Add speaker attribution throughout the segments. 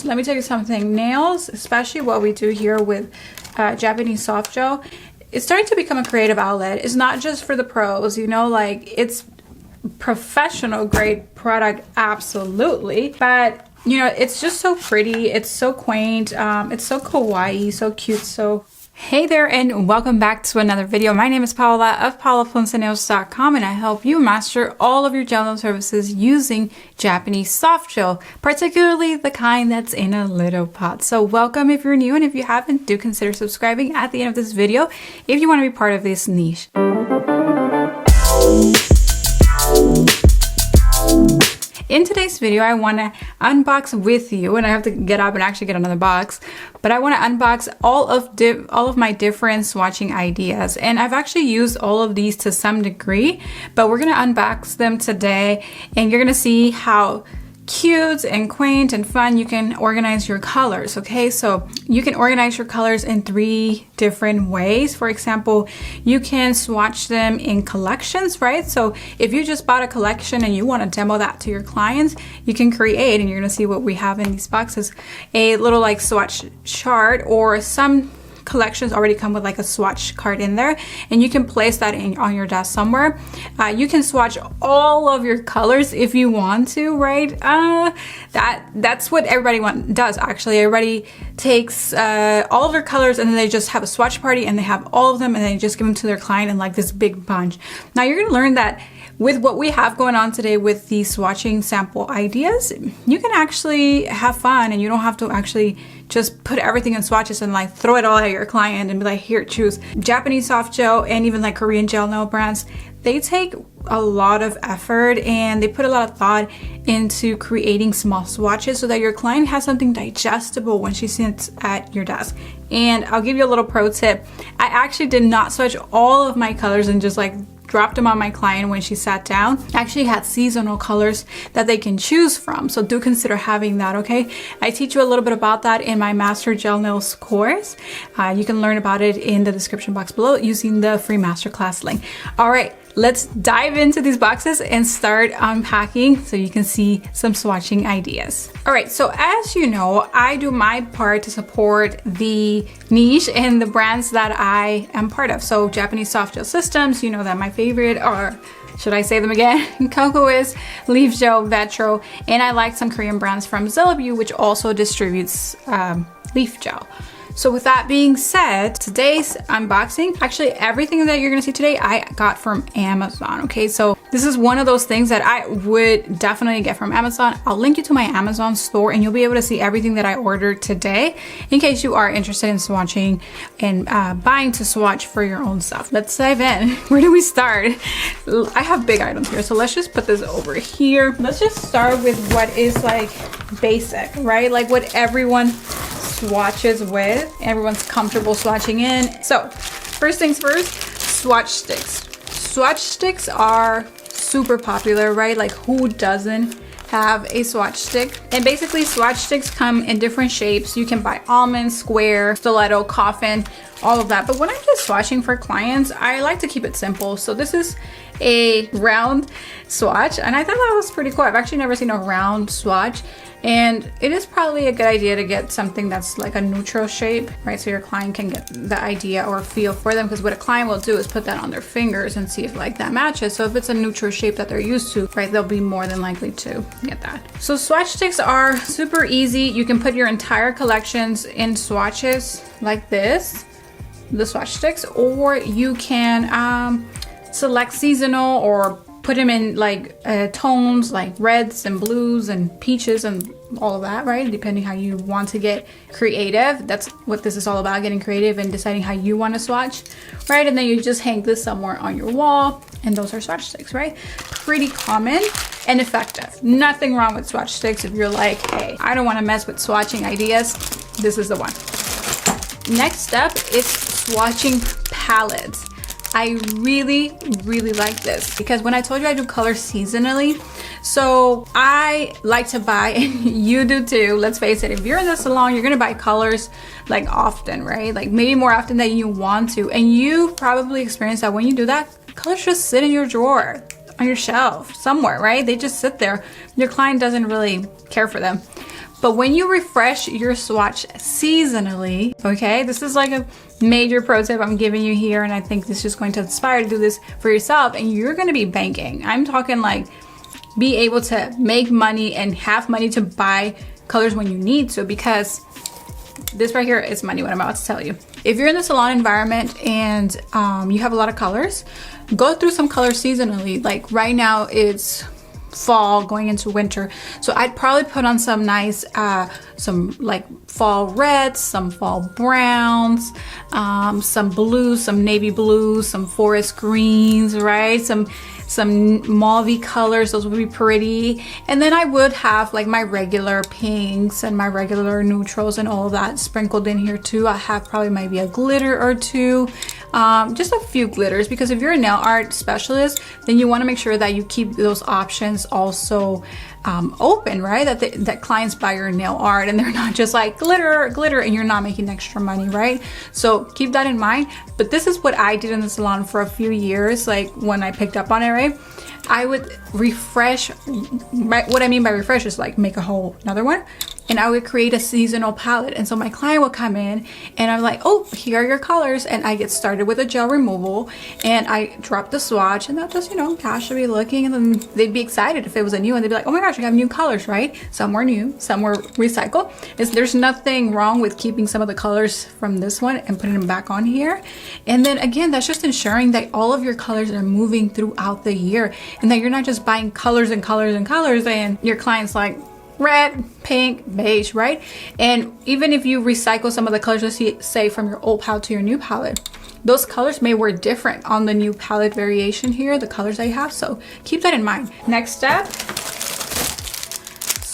Speaker 1: let me tell you something. Nails, especially what we do here with Japanese soft gel, it's starting to become a creative outlet. It's not just for the pros, you know, like it's professional grade product, absolutely, but you know, it's just so pretty, it's so quaint, it's so kawaii, so cute. So hey there, and welcome back to another video. My name is Paola of paolaponcenails.com, and I help you master all of your gel nail services using Japanese soft gel, particularly the kind that's in a little pot. So welcome if you're new, and if you haven't, do consider subscribing at the end of this video if you want to be part of this niche. In today's video, I want to unbox with you, and I have to get up and actually get another box, but I want to unbox all of my different swatching ideas. And I've actually used all of these to some degree, but we're going to unbox them today, and you're going to see how cute and quaint and fun you can organize your colors. Okay, so you can organize your colors in 3 different ways. For example, you can swatch them in collections, right? So if you just bought a collection and you want to demo that to your clients, you can create, and you're gonna see what we have in these boxes, a little like swatch chart, or some collections already come with like a swatch card in there, and you can place that on your desk somewhere. You can swatch all of your colors if you want to, right? That's what everybody does actually. Everybody takes all of their colors and then they just have a swatch party and they have all of them and they just give them to their client in like this big bunch. Now you're gonna learn that with what we have going on today with the swatching sample ideas, you can actually have fun, and you don't have to actually just put everything in swatches and like throw it all at your client and be like, here, choose. Japanese soft gel and even like Korean gel nail brands, they take a lot of effort and they put a lot of thought into creating small swatches so that your client has something digestible when she sits at your desk. And I'll give you a little pro tip. I actually did not swatch all of my colors and just like dropped them on my client when she sat down. I actually had seasonal colors that they can choose from, so do consider having that, okay? I teach you a little bit about that in my Master Gel Nails course. You can learn about it in the description box below using the free masterclass link. All right, let's dive into these boxes and start unpacking so you can see some swatching ideas. All right, so as you know, I do my part to support the niche and the brands that I am part of. So Japanese soft gel systems, you know that my favorite are, should I say them again? Kokoist, Leafgel, Vetro, and I like some Korean brands from Zillabue, which also distributes Leafgel. So with that being said, today's unboxing, actually everything that you're gonna see today, I got from Amazon, okay? So this is one of those things that I would definitely get from Amazon. I'll link you to my Amazon store and you'll be able to see everything that I ordered today in case you are interested in swatching and buying to swatch for your own stuff. Let's dive in. Where do we start? I have big items here, so let's just put this over here. Let's just start with what is like basic, right? Like what everyone swatches with, everyone's comfortable swatching in. So first things first, swatch sticks. Swatch sticks are super popular, right? Like who doesn't have a swatch stick? And basically swatch sticks come in different shapes. You can buy almond, square, stiletto, coffin, all of that. But when I'm just swatching for clients, I like to keep it simple. So this is a round swatch, and I thought that was pretty cool. I've actually never seen a round swatch, and it is probably a good idea to get something that's like a neutral shape, right? So your client can get the idea or feel for them, because what a client will do is put that on their fingers and see if like that matches. So if it's a neutral shape that they're used to, right, they'll be more than likely to get that. So swatch sticks are super easy. You can put your entire collections in swatches like this, the swatch sticks, or you can select seasonal or put them in like tones like reds and blues and peaches and all of that, right? Depending how you want to get creative. That's what this is all about, getting creative and deciding how you want to swatch, right? And then you just hang this somewhere on your wall, and those are swatch sticks, right? Pretty common and effective. Nothing wrong with swatch sticks. If you're like, hey, I don't want to mess with swatching ideas, this is the one. Next up is swatching palettes. I really like this because when I told you I do color seasonally, so I like to buy, and you do too, let's face it, if you're in the salon, you're gonna buy colors like often, right? Like maybe more often than you want to, and you probably experience that when you do that, colors just sit in your drawer, on your shelf, somewhere, right? They just sit there. Your client doesn't really care for them. But when you refresh your swatch seasonally, okay, this is like a major pro tip I'm giving you here, and I think this is just going to inspire you to do this for yourself, and you're going to be banking. I'm talking like be able to make money and have money to buy colors when you need to, because this right here is money, what I'm about to tell you. If you're in the salon environment and you have a lot of colors, go through some colors seasonally. Like right now it's fall going into winter, so I'd probably put on some nice some like fall reds, some fall browns, some blues, some navy blues, some forest greens, right? Some mauvey colors, those would be pretty. And then I would have like my regular pinks and my regular neutrals and all of that sprinkled in here too. I have probably maybe a glitter or two, just a few glitters, because if you're a nail art specialist, then you want to make sure that you keep those options also open, right? That clients buy your nail art and they're not just like glitter and you're not making extra money, right? So keep that in mind. But this is what I did in the salon for a few years. Like when I picked up on it, right, I would refresh. What I mean by refresh is like make a whole another one, and I would create a seasonal palette. And so my client would come in and I'm like, oh, here are your colors. And I get started with a gel removal and I drop the swatch, and they'll just, you know, casually looking, and then they'd be excited if it was a new one. They'd be like, oh my gosh, we have new colors, right? Some were new, some were recycled. There's nothing wrong with keeping some of the colors from this one and putting them back on here. And then again, that's just ensuring that all of your colors are moving throughout the year, and that you're not just buying colors and colors and colors and your client's like red, pink, beige, right? And even if you recycle some of the colors, let's say from your old palette to your new palette, those colors may work different on the new palette variation here, the colors that you have. So keep that in mind. Next step,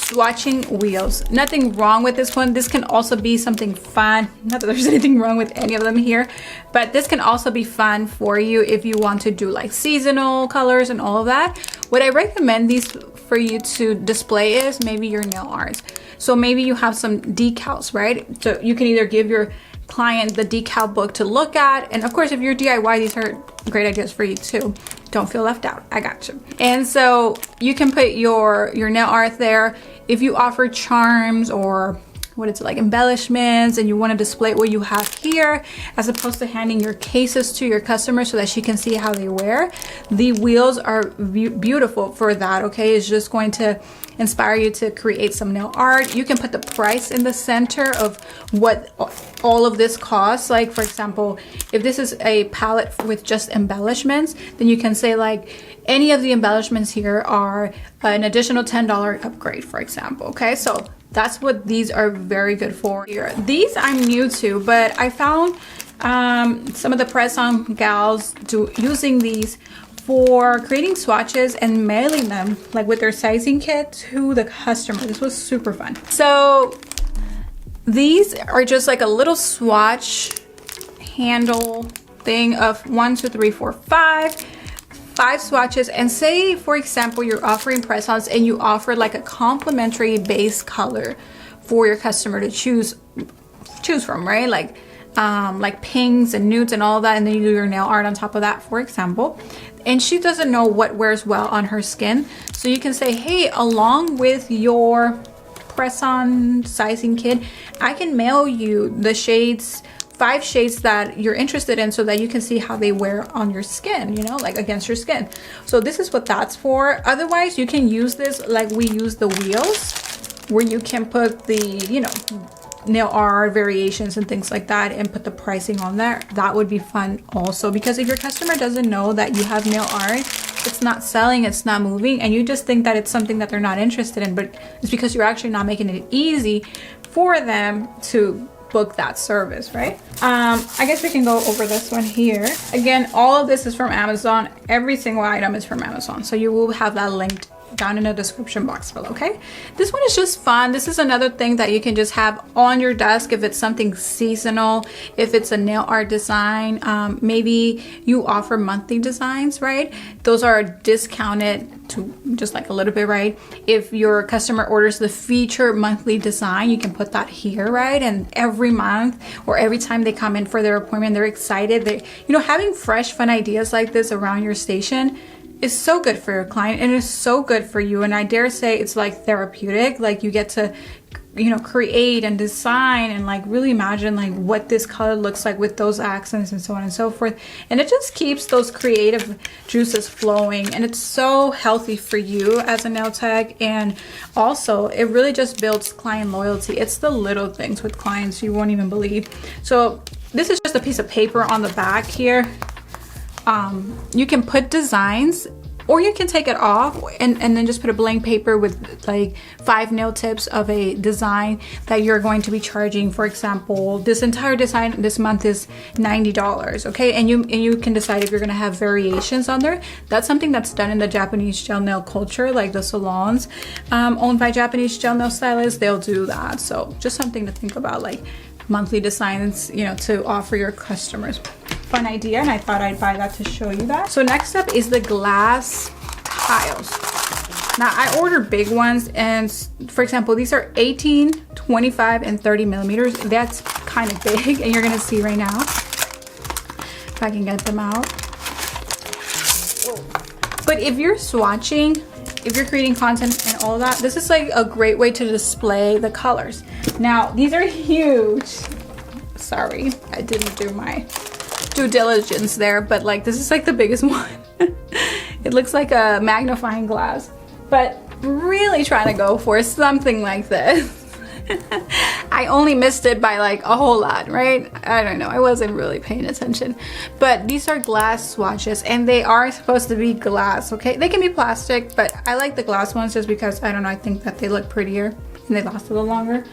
Speaker 1: swatching wheels. Nothing wrong with this one. This can also be something fun. Not that there's anything wrong with any of them here, but this can also be fun for you if you want to do like seasonal colors and all of that. What I recommend these for you to display is maybe your nail art. So maybe you have some decals, right? So you can either give your client the decal book to look at, and of course if you're DIY, these are great ideas for you too. Don't feel left out, I got you. And so you can put your nail art there. If you offer charms or what it's like embellishments and you want to display what you have here, as opposed to handing your cases to your customer so that she can see how they wear, the wheels are beautiful for that. Okay, it's just going to inspire you to create some nail art. You can put the price in the center of what all of this costs. Like for example, if this is a palette with just embellishments, then you can say like any of the embellishments here are an additional $10 upgrade, for example. Okay, so that's what these are very good for here. These I'm new to, but I found some of the press-on gals using these for creating swatches and mailing them like with their sizing kit to the customer. This was super fun. So these are just like a little swatch handle thing of 1, 2, 3, 4, 5 swatches. And say for example you're offering press-ons and you offer like a complimentary base color for your customer to choose from, right? Like pinks and nudes and all that, and then you do your nail art on top of that, for example. And she doesn't know what wears well on her skin, so you can say, hey, along with your press-on sizing kit, I can mail you the shades, 5 shades that you're interested in, so that you can see how they wear on your skin, you know, like against your skin. So this is what that's for. Otherwise, you can use this like we use the wheels, where you can put the, you know, nail art variations and things like that and put the pricing on there. That would be fun also, because if your customer doesn't know that you have nail art, it's not selling, it's not moving, and you just think that it's something that they're not interested in, but it's because you're actually not making it easy for them to book that service, right? I guess we can go over this one here. Again, all of this is from Amazon. Every single item is from Amazon, so you will have that linked down in the description box below. Okay, this one is just fun. This is another thing that you can just have on your desk if it's something seasonal, if it's a nail art design. Maybe you offer monthly designs, right? Those are discounted to just like a little bit, right? If your customer orders the feature monthly design, you can put that here, right? And every month or every time they come in for their appointment, they're excited. They, you know, having fresh fun ideas like this around your station is so good for your client, and it's so good for you. And I dare say it's like therapeutic. Like you get to you know, create and design and like really imagine like what this color looks like with those accents and so on and so forth. And it just keeps those creative juices flowing, and it's so healthy for you as a nail tech. And also it really just builds client loyalty. It's the little things with clients you won't even believe. So this is just a piece of paper on the back here. You can put designs, or you can take it off and then just put a blank paper with like 5 nail tips of a design that you're going to be charging. For example, this entire design this month is $90, okay? And you can decide if you're gonna have variations on there. That's something that's done in the Japanese gel nail culture, like the salons owned by Japanese gel nail stylists, they'll do that. So just something to think about, like monthly designs, you know, to offer your customers. Fun idea, and I thought I'd buy that to show you that. So next up is the glass tiles. Now I ordered big ones, and for example, these are 18, 25, and 30 millimeters. That's kind of big, and you're gonna see right now if I can get them out. But if you're swatching, if you're creating content and all that, this is like a great way to display the colors. Now these are huge. Sorry, I didn't do my due diligence there, but like this is like the biggest one. It looks like a magnifying glass, but really trying to go for something like this. I only missed it by like a whole lot, right? I don't know, I wasn't really paying attention. But these are glass swatches, and they are supposed to be glass, okay? They can be plastic, but I like the glass ones just because, I don't know, I think that they look prettier and they last a little longer.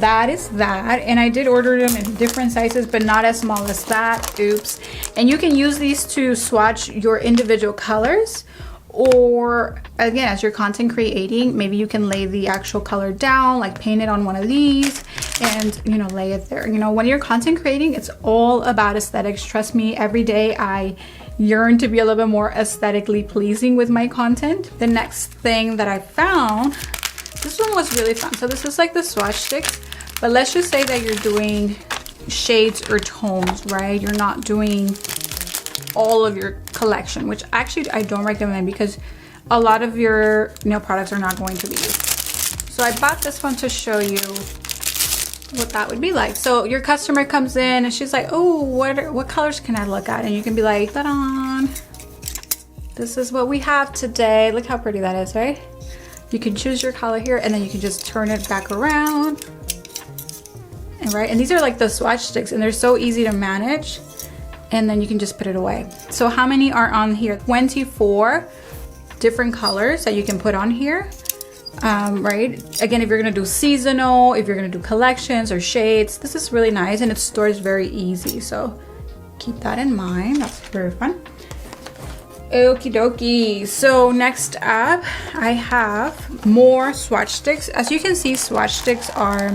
Speaker 1: That is that, and I did order them in different sizes, but not as small as that. Oops. And you can use these to swatch your individual colors, or again, as you're content creating, maybe you can lay the actual color down, like paint it on one of these and, you know, lay it there. You know, when you're content creating, it's all about aesthetics. Trust me, every day I yearn to be a little bit more aesthetically pleasing with my content. The next thing that I found, this one was really fun. So this is like the swatch sticks, but let's just say that you're doing shades or tones, right? You're not doing all of your collection, which actually I don't recommend because a lot of your nail products are not going to be used. So I bought this one to show you what that would be like. So your customer comes in and she's like, oh, what colors can I look at? And you can be like, ta-da! This is what we have today. Look how pretty that is, right? You can choose your color here, and then you can just turn it back around. And right, and these are like the swatch sticks, and they're so easy to manage. And then you can just put it away. So how many are on here? 24 different colors that you can put on here. Right? Again, if you're gonna do seasonal, if you're gonna do collections or shades, this is really nice, and it stores very easy. So keep that in mind. That's very fun. Okie dokie. So next up, I have more swatch sticks. As you can see, swatch sticks are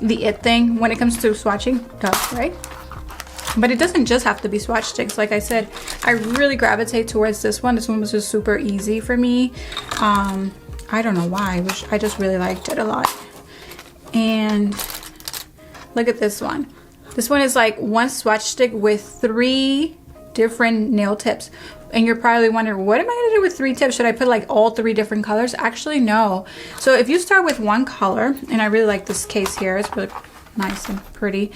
Speaker 1: the it thing when it comes to swatching, right? But it doesn't just have to be swatch sticks. Like I said, I really gravitate towards this one. This one was just super easy for me. I don't know why, I just really liked it a lot. And look at this one. This one is like one swatch stick with 3 different nail tips. And you're probably wondering, what am I gonna do with 3 tips? Should I put like all 3 different colors? Actually, no. So if you start with one color, and I really like this case here, it's really nice and pretty.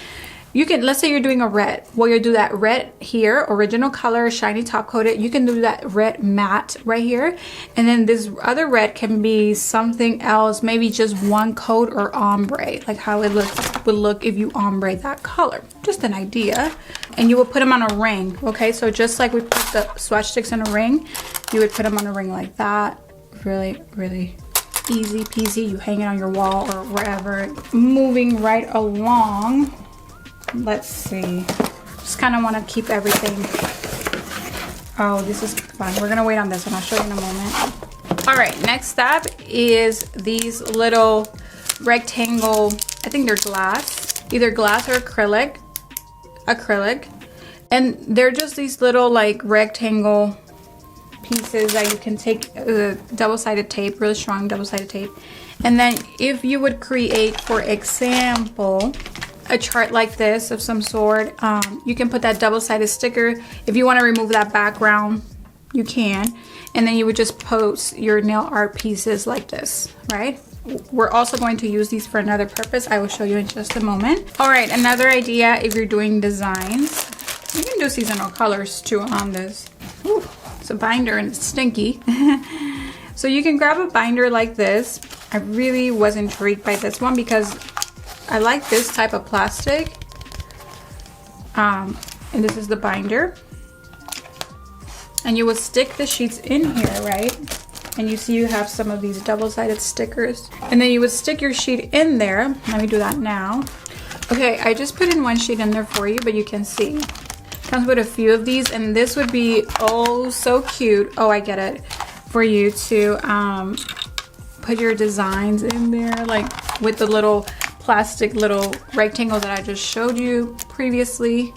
Speaker 1: You can, let's say you're doing a red. Well, you do that red here, original color, shiny top coated. You can do that red matte right here. And then this other red can be something else, maybe just one coat or ombre, like how it would look if you ombre that color. Just an idea. And you would put them on a ring, okay? So just like we put the swatch sticks in a ring, you would put them on a ring like that. Really, really easy peasy. You hang it on your wall or wherever. Moving right along. Let's see. Just kind of want to keep everything. Oh, this is fun. We're gonna wait on this one. I'll show you in a moment. All right, next up is these little rectangle, I think they're glass, either glass or acrylic. And they're just these little like rectangle pieces that you can take double-sided tape, really strong double-sided tape. And then if you would create, for example, a chart like this of some sort, you can put that double-sided sticker. If you want to remove that background, you can. And then you would just post your nail art pieces like this, right? we're also going to use these for another purpose. I will show you in just a moment. All right, another idea if you're doing designs, you can do seasonal colors too on this. Ooh, it's a binder and it's stinky. So you can grab a binder like this. I really was intrigued by this one because I like this type of plastic. And this is the binder. And you would stick the sheets in here, right? And you see you have some of these double-sided stickers. And then you would stick your sheet in there. Let me do that now. Okay, I just put in one sheet in there for you, but you can see. Comes with a few of these, and this would be oh so cute. Oh, I get it. For you to put your designs in there, like with the little plastic little rectangles that I just showed you previously.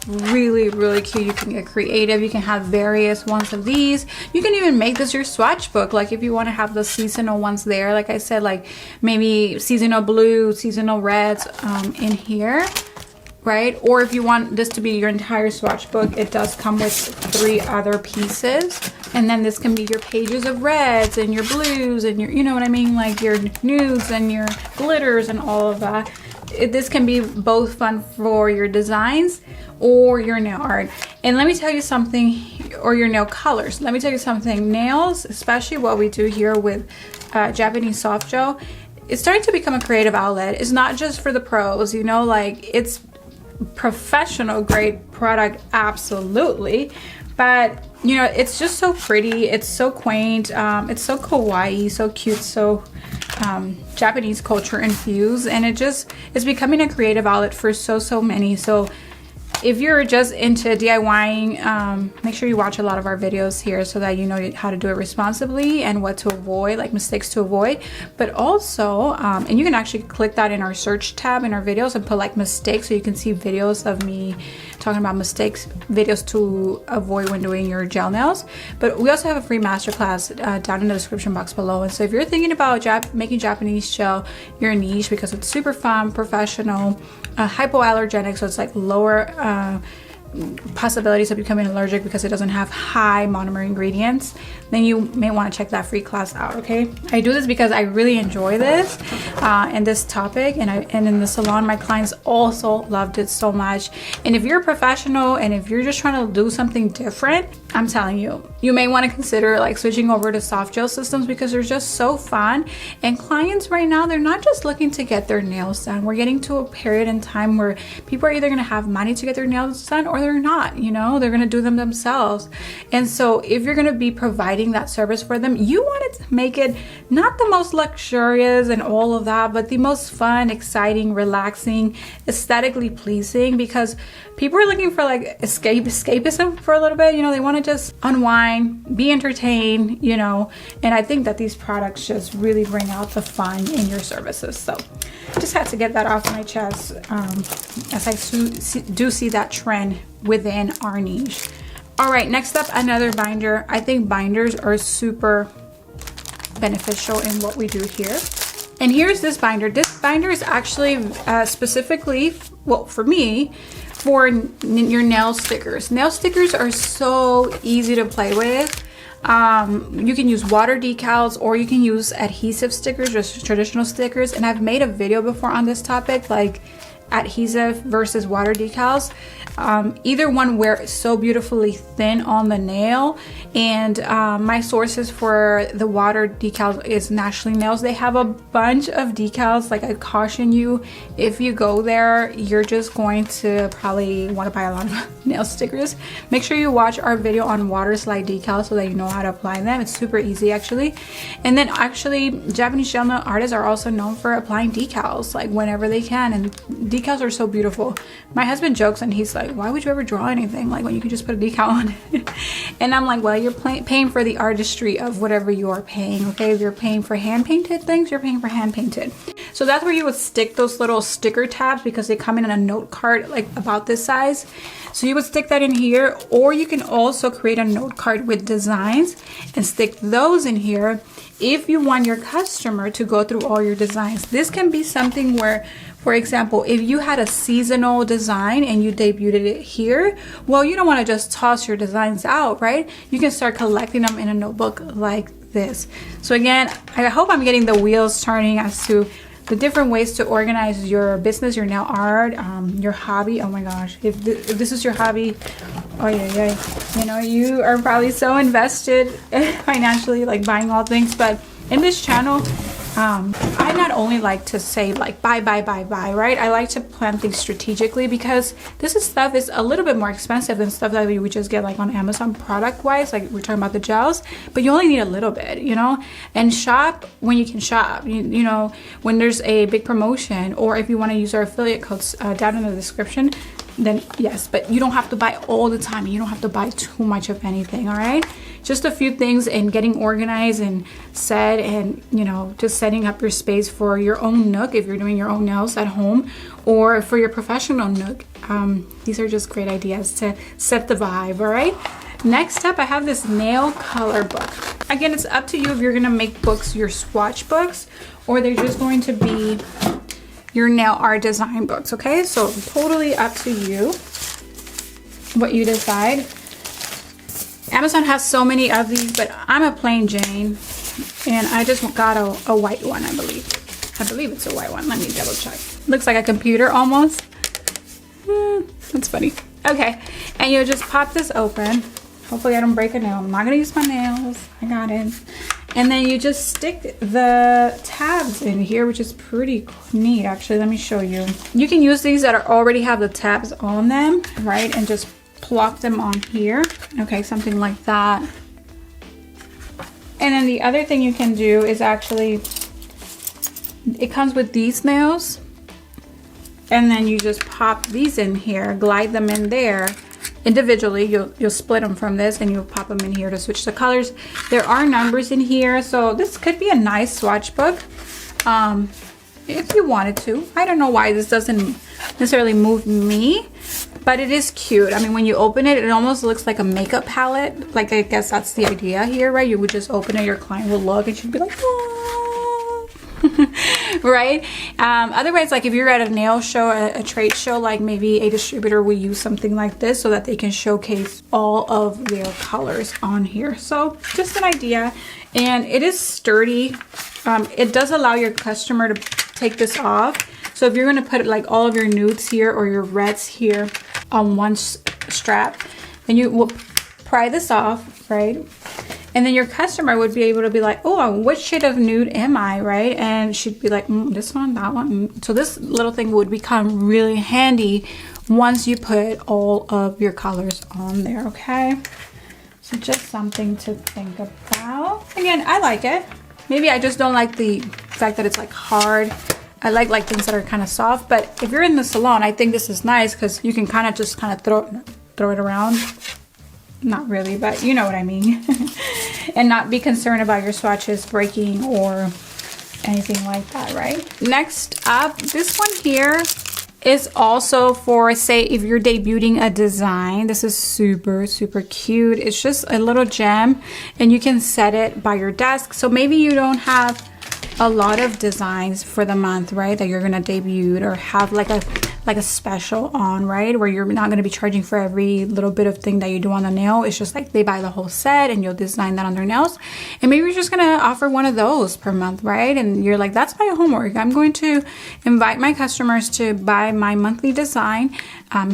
Speaker 1: Really, really cute. You can get creative. You can have various ones of these. You can even make this your swatch book, like if you want to have the seasonal ones there, like I said, like maybe seasonal blue, seasonal reds in here, right? Or if you want this to be your entire swatch book, it does come with 3 other pieces. And then this can be your pages of reds and your blues and your, you know what I mean, like your nudes and your glitters and all of that. This can be both fun for your designs or your nail art. And let me tell you something, or your nail colors. Let me tell you something, nails, especially what we do here with Japanese soft gel, it's starting to become a creative outlet. It's not just for the pros, you know, like it's professional grade product, absolutely. But you know, it's just so pretty, it's so quaint, it's so kawaii, so cute, so Japanese culture infused, and it's becoming a creative outlet for so many. So if you're just into DIYing, make sure you watch a lot of our videos here so that you know how to do it responsibly and what to avoid, like mistakes to avoid. But also, and you can actually click that in our search tab in our videos and put like mistakes, so you can see videos of me talking about mistakes, videos to avoid when doing your gel nails. But we also have a free masterclass down in the description box below. And so if you're thinking about making Japanese gel your niche, because it's super fun, professional, hypoallergenic, so it's like lower possibilities of becoming allergic because it doesn't have high monomer ingredients, then you may want to check that free class out. Okay, I do this because I really enjoy this and this topic, and in the salon my clients also loved it so much. And if you're a professional and if you're just trying to do something different, I'm telling you, you may want to consider like switching over to soft gel systems because they're just so fun. And clients right now, they're not just looking to get their nails done. We're getting to a period in time where people are either going to have money to get their nails done or they're not, you know, they're going to do them themselves. And so if you're going to be providing that service for them, you want to make it not the most luxurious and all of that, but the most fun, exciting, relaxing, aesthetically pleasing, because people are looking for like escapism for a little bit, you know, they want to just unwind, be entertained, you know, and I think that these products just really bring out the fun in your services. So just had to get that off my chest as I do see that trend within our niche. All right, next up, another binder. I think binders are super beneficial in what we do here. And here's this binder. This binder is actually specifically, well, for me, for your nail stickers. Nail stickers are so easy to play with. You can use water decals or you can use adhesive stickers, just traditional stickers. And I've made a video before on this topic, like adhesive versus water decals. Either one wear so beautifully thin on the nail, and my sources for the water decals is Naturally Nails. They have a bunch of decals. Like, I caution you, if you go there, you're just going to probably want to buy a lot of nail stickers. Make sure you watch our video on water slide decals so that you know how to apply them. It's super easy actually. And then actually Japanese gel nail artists are also known for applying decals like whenever they can, and decals are so beautiful. My husband jokes and he's like, why would you ever draw anything like when you can just put a decal on it? And I'm like, well, you're paying for the artistry of whatever you are paying. Okay, if you're paying for hand painted things, you're paying for hand painted. So that's where you would stick those little sticker tabs, because they come in a note card like about this size. So you would stick that in here, or you can also create a note card with designs and stick those in here if you want your customer to go through all your designs. This can be something where, for example, if you had a seasonal design and you debuted it here, well, you don't want to just toss your designs out, right? You can start collecting them in a notebook like this. So again, I hope I'm getting the wheels turning as to the different ways to organize your business, your nail art, your hobby. Oh my gosh, if this is your hobby, oh yeah, you know, you are probably so invested financially, like buying all things. But in this channel, I not only like to say like buy, right? I like to plan things strategically, because this stuff is a little bit more expensive than stuff that we would just get like on Amazon product wise. Like we're talking about the gels, but you only need a little bit, you know. And shop when you can shop, you know, when there's a big promotion, or if you want to use our affiliate codes down in the description, then yes, but you don't have to buy all the time. You don't have to buy too much of anything. All right, just a few things, and getting organized and set, and you know, just setting up your space for your own nook if you're doing your own nails at home, or for your professional nook. These are just great ideas to set the vibe. All right, next up I have this nail color book. Again, it's up to you if you're gonna make books your swatch books, or they're just going to be your nail art design books. Okay, so totally up to you what you decide. Amazon has so many of these, but I'm a plain Jane, and I just got a white one. I believe it's a white one. Let me double check. Looks like a computer almost. That's funny. Okay, and you just pop this open. Hopefully I don't break a nail. I'm not gonna use my nails. I got it. And then you just stick the tabs in here, which is pretty neat. Actually, let me show you. You can use these that already have the tabs on them, right? And just plop them on here. Okay, something like that. And then the other thing you can do is actually, it comes with these nails. And then you just pop these in here, glide them in there. Individually, you'll split them from this, and you'll pop them in here to switch the colors. There are numbers in here, so this could be a nice swatch book if you wanted to. I don't know why this doesn't necessarily move me, but it is cute. I mean, when you open it, it almost looks like a makeup palette. Like, I guess that's the idea here, right? You would just open it, your client will look, and she'd be like, oh. Right? Otherwise, like if you're at a nail show, a trade show, like maybe a distributor will use something like this so that they can showcase all of their colors on here. So just an idea. And it is sturdy. It does allow your customer to take this off. So if you're going to put like all of your nudes here or your reds here on one strap, then you will pry this off, right? And then your customer would be able to be like, oh, which shade of nude am I, right? And she'd be like, this one, that one. So this little thing would become really handy once you put all of your colors on there, okay? So just something to think about. Again, I like it. Maybe I just don't like the fact that it's like hard. I like things that are kind of soft. But if you're in the salon, I think this is nice because you can kind of just throw it around. Not really, but you know what I mean. And not be concerned about your swatches breaking or anything like that, right? Next up, this one here is also for, say, if you're debuting a design. This is super, super cute. It's just a little gem, and you can set it by your desk. So maybe you don't have a lot of designs for the month, right, that you're gonna debut, or have like a special on, right, where you're not going to be charging for every little bit of thing that you do on the nail. It's just like they buy the whole set and you'll design that on their nails, and maybe you're just going to offer one of those per month, right? And you're like, that's my homework. I'm going to invite my customers to buy my monthly design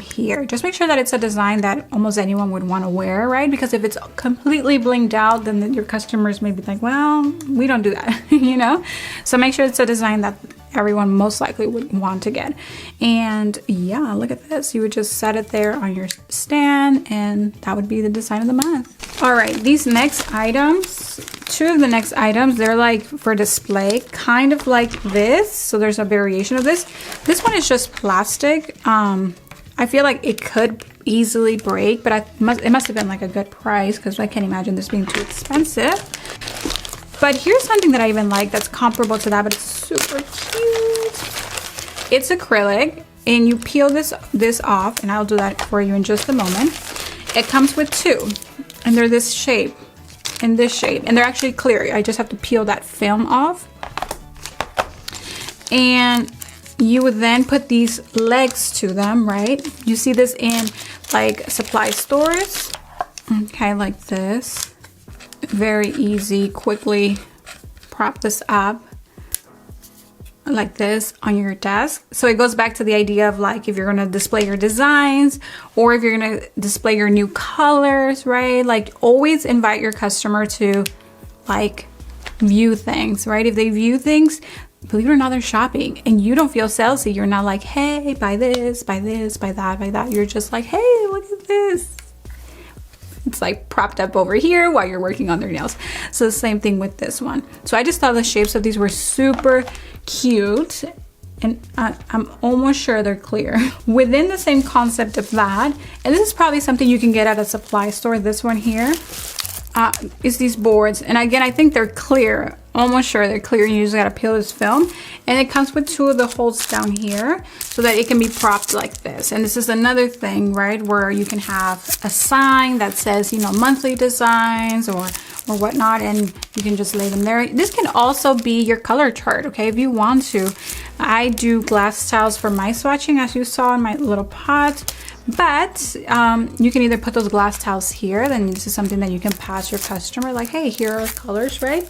Speaker 1: here. Just make sure that it's a design that almost anyone would want to wear, right? Because if it's completely blinged out, then your customers may be like, well, we don't do that. You know, so make sure it's a design that everyone most likely would want to get. And yeah, look at this. You would just set it there on your stand, and that would be the design of the month. All right, these next items, two of the next items, they're like for display, kind of like this. So there's a variation of this. This one is just plastic. I feel like it could easily break, but it must have been like a good price, because I can't imagine this being too expensive. But here's something that I even like that's comparable to that, but it's super cute. It's acrylic, and you peel this off, and I'll do that for you in just a moment. It comes with two, and they're this shape and this shape, and they're actually clear. I just have to peel that film off. And you would then put these legs to them, right? You see this in like supply stores, okay, like this. very easy. Quickly prop this up like this on your desk. So it goes back to the idea of like if you're gonna display your designs or if you're gonna display your new colors, right? Like always invite your customer to like view things, right? If they view things, believe it or not, they're shopping and you don't feel salesy. You're not like, hey, buy this, buy this, buy that, buy that. You're just like, hey, look at this. It's like propped up over here while you're working on their nails. So the same thing with this one. So I just thought the shapes of these were super cute, and I'm almost sure they're clear. Within the same concept of that, and this is probably something you can get at a supply store, this one here, is these boards. And again, I think they're clear, almost sure they're clear. You just gotta peel this film, and it comes with 2 of the holes down here so that it can be propped like this. And this is another thing, right, where you can have a sign that says, you know, monthly designs or whatnot, and you can just lay them there. This can also be your color chart, okay, if you want to. I do glass tiles for my swatching, as you saw in my little pot. But you can either put those glass tiles here, then this is something that you can pass your customer, like, hey, here are colors, right?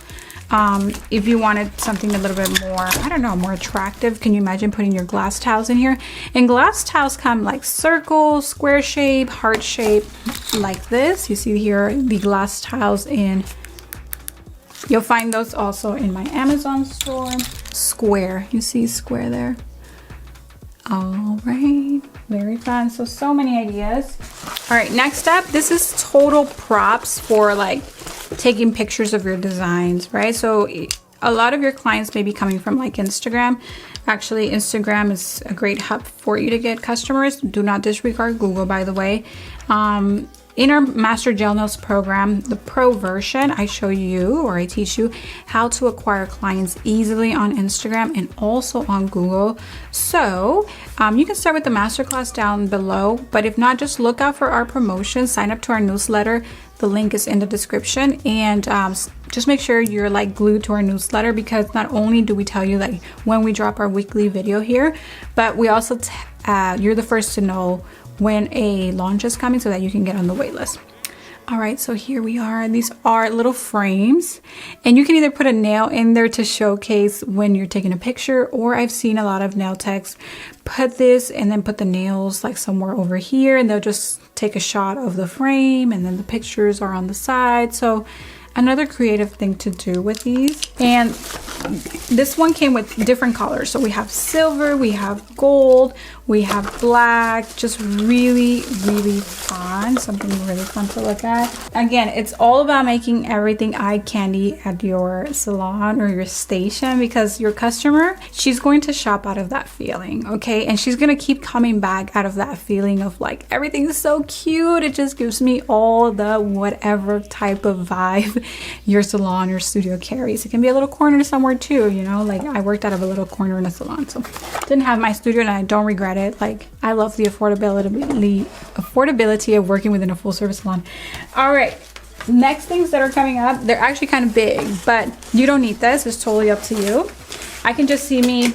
Speaker 1: If you wanted something a little bit more, I don't know, more attractive, can you imagine putting your glass tiles in here? And glass tiles come like circle, square shape, heart shape, like this. You see here the glass tiles in, you'll find those also in my Amazon store. Square, you see square there. All right, very fun. So many ideas. All right, next up, this is total props for like taking pictures of your designs, right? So a lot of your clients may be coming from like Instagram. Actually, Instagram is a great hub for you to get customers. Do not disregard Google, by the way. In our Master Gel Nails program, the pro version, I show you, or I teach you how to acquire clients easily on Instagram and also on Google. So you can start with the masterclass down below, but if not, just look out for our promotion, sign up to our newsletter. The link is in the description, and just make sure you're like glued to our newsletter, because not only do we tell you like when we drop our weekly video here, but we also, you're the first to know when a launch is coming so that you can get on the wait list. All right, so here we are. These are little frames, and you can either put a nail in there to showcase when you're taking a picture, or I've seen a lot of nail techs put this and then put the nails like somewhere over here, and they'll just take a shot of the frame and then the pictures are on the side. So another creative thing to do with these. And this one came with different colors. So we have silver, we have gold, we have black, just really, really fun. Something really fun to look at. Again, it's all about making everything eye candy at your salon or your station, because your customer, she's going to shop out of that feeling, okay? And she's gonna keep coming back out of that feeling of like, everything is so cute. It just gives me all the whatever type of vibe your salon or studio carries. It can be a little corner somewhere too, you know, like I worked out of a little corner in a salon, so didn't have my studio and I don't regret it. Like, I love the affordability of working within a full service salon. All right, next things that are coming up, they're actually kind of big, but you don't need this. It's totally up to you. I can just see me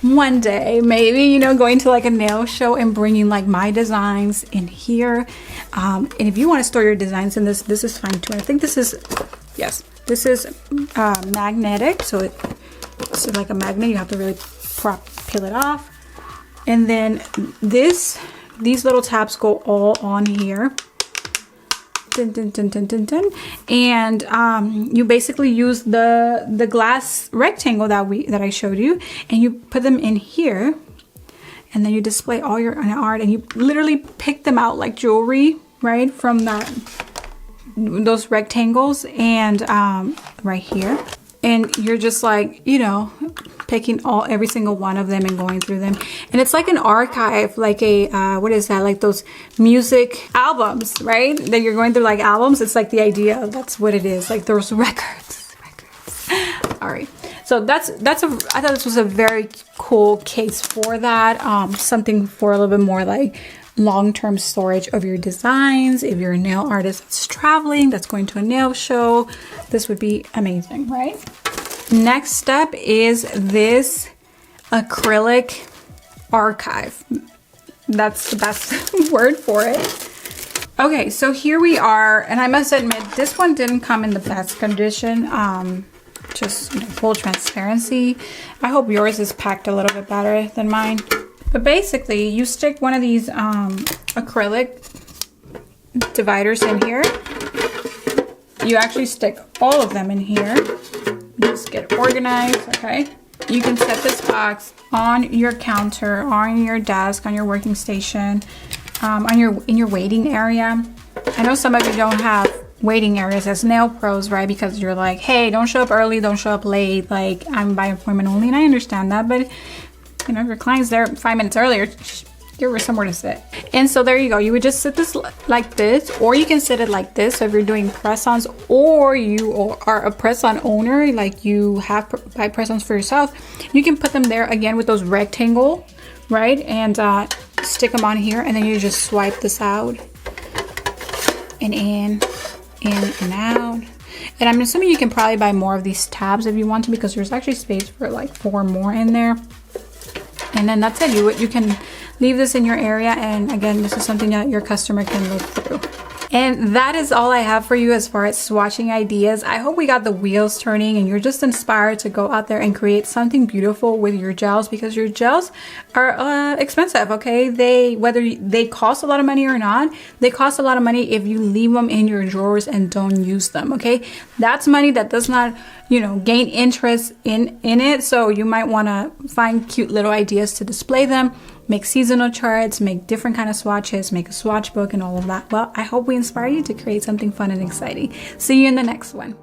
Speaker 1: one day maybe, you know, going to like a nail show and bringing like my designs in here. And if you want to store your designs in this is fine too. I think this is, yes, this is magnetic, so it's like a magnet. You have to really peel it off. And then these little tabs go all on here. Dun, dun, dun, dun, dun, dun. And you basically use the glass rectangle that I showed you, and you put them in here, and then you display all your art, and you literally pick them out like jewelry, right, from those rectangles, and right here. And you're just like, you know, picking every single one of them and going through them. And it's like an archive, like a, what is that? Like those music albums, right? That you're going through like albums. It's like the idea of, that's what it is. Like those records. All right. So I thought this was a very cool case for that. Something for a little bit more like long-term storage of your designs. If you're a nail artist that's traveling, that's going to a nail show, this would be amazing, right? Next step is this acrylic archive. That's the best word for it. Okay, so here we are, and I must admit, this one didn't come in the best condition. Just, you know, full transparency. I hope yours is packed a little bit better than mine. But basically, you stick one of these acrylic dividers in here. You actually stick all of them in here. Just get organized, okay? You can set this box on your counter, on your desk, on your working station, in your waiting area. I know some of you don't have waiting areas as nail pros, right? Because you're like, hey, don't show up early, don't show up late. Like, I'm by appointment only, and I understand that. But, you know, if your client's there 5 minutes earlier, give her somewhere to sit. And so there you go. You would just sit this like this, or you can sit it like this. So if you're doing press-ons, or you are a press-on owner, like you have buy press-ons for yourself, you can put them there again with those rectangle, right? And stick them on here, and then you just swipe this out and in and out. And I'm assuming you can probably buy more of these tabs if you want to, because there's actually space for like 4 more in there. And then that's it. You can leave this in your area, and again, this is something that your customer can look through. And that is all I have for you as far as swatching ideas. I hope we got the wheels turning and you're just inspired to go out there and create something beautiful with your gels, because your gels are expensive, okay? Whether they cost a lot of money or not, they cost a lot of money if you leave them in your drawers and don't use them, okay? That's money that does not, you know, gain interest in it. So you might want to find cute little ideas to display them, make seasonal charts, make different kind of swatches, make a swatch book and all of that. Well, I hope we inspire you to create something fun and exciting. See you in the next one.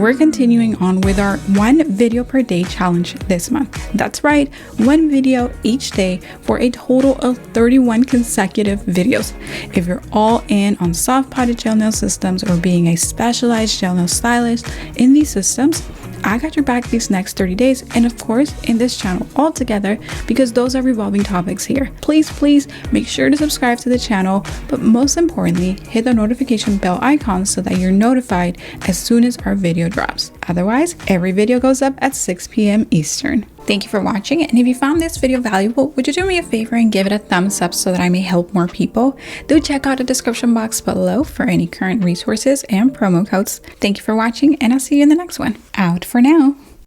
Speaker 1: We're continuing on with our 1 video per day challenge this month. That's right, 1 video each day for a total of 31 consecutive videos. If you're all in on soft potted gel nail systems or being a specialized gel nail stylist in these systems, I got your back these next 30 days, and of course in this channel altogether, because those are revolving topics here. Please make sure to subscribe to the channel, but most importantly, hit the notification bell icon so that you're notified as soon as our video drops. Otherwise, every video goes up at 6 p.m. Eastern. Thank you for watching, and if you found this video valuable, would you do me a favor and give it a thumbs up so that I may help more people? Do check out the description box below for any current resources and promo codes. Thank you for watching, and I'll see you in the next one. Out for now.